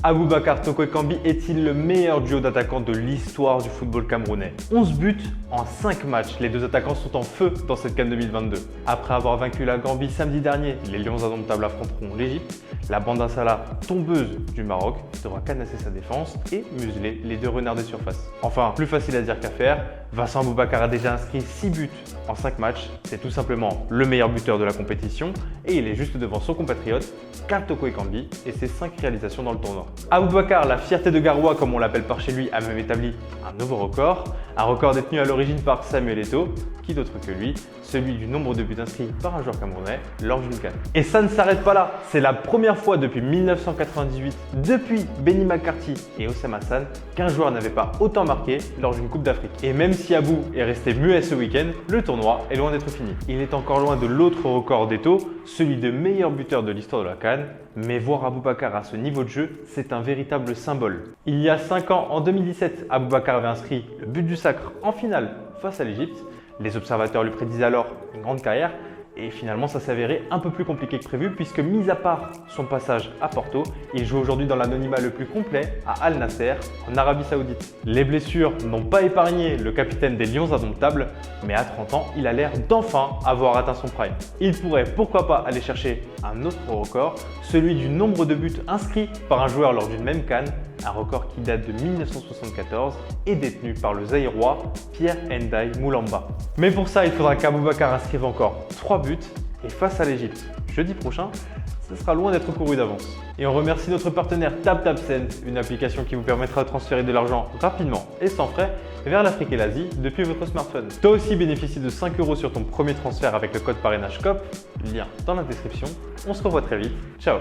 Aboubacar Toko Ekambi est-il le meilleur duo d'attaquants de l'histoire du football camerounais? 11 buts en 5 matchs, les deux attaquants sont en feu dans cette CAN 2022. Après avoir vaincu la Gambie samedi dernier, les Lions indomptables affronteront l'Égypte. La Banda Salah, tombeuse du Maroc, devra canasser sa défense et museler les deux renards des surfaces. Enfin, plus facile à dire qu'à faire, Vincent Aboubacar a déjà inscrit 6 buts en 5 matchs. C'est tout simplement le meilleur buteur de la compétition et il est juste devant son compatriote Karl Toko Ekambi et ses 5 réalisations dans le tournoi. Aboubacar, la fierté de Garoua comme on l'appelle par chez lui, a même établi un nouveau record. Un record détenu à l'origine par Samuel Eto'o, qui d'autre que lui, celui du nombre de buts inscrits par un joueur camerounais lors d'une CAN. Et ça ne s'arrête pas là, c'est la première fois depuis 1998, depuis Benny McCarthy et Oussem Hassan, qu'un joueur n'avait pas autant marqué lors d'une Coupe d'Afrique. Et même si Abou est resté muet ce week-end, le tournoi est loin d'être fini. Il est encore loin de l'autre record d'Eto'o, celui de meilleur buteur de l'histoire de la CAN, mais voir Aboubacar à ce niveau de jeu, c'est un véritable symbole. Il y a 5 ans, en 2017, Aboubacar avait inscrit le but du sacre en finale face à l'Égypte. Les observateurs lui prédisaient alors une grande carrière et finalement ça s'avérait un peu plus compliqué que prévu puisque mis à part son passage à Porto, il joue aujourd'hui dans l'anonymat le plus complet à Al Nasser en Arabie Saoudite. Les blessures n'ont pas épargné le capitaine des Lions indomptables, mais à 30 ans, il a l'air d'enfin avoir atteint son prime. Il pourrait pourquoi pas aller chercher un autre record, celui du nombre de buts inscrits par un joueur lors d'une même CAN, un record qui date de 1974 et détenu par le Zaïrois Pierre Ndai Moulamba. Mais pour ça, il faudra qu'Aboubacar inscrive encore 3 buts et face à l'Égypte jeudi prochain, ce sera loin d'être couru d'avance. Et on remercie notre partenaire TapTapSend, une application qui vous permettra de transférer de l'argent rapidement et sans frais vers l'Afrique et l'Asie depuis votre smartphone. Toi aussi bénéficie de 5 € sur ton premier transfert avec le code parrainage COP, lien dans la description. On se revoit très vite, ciao.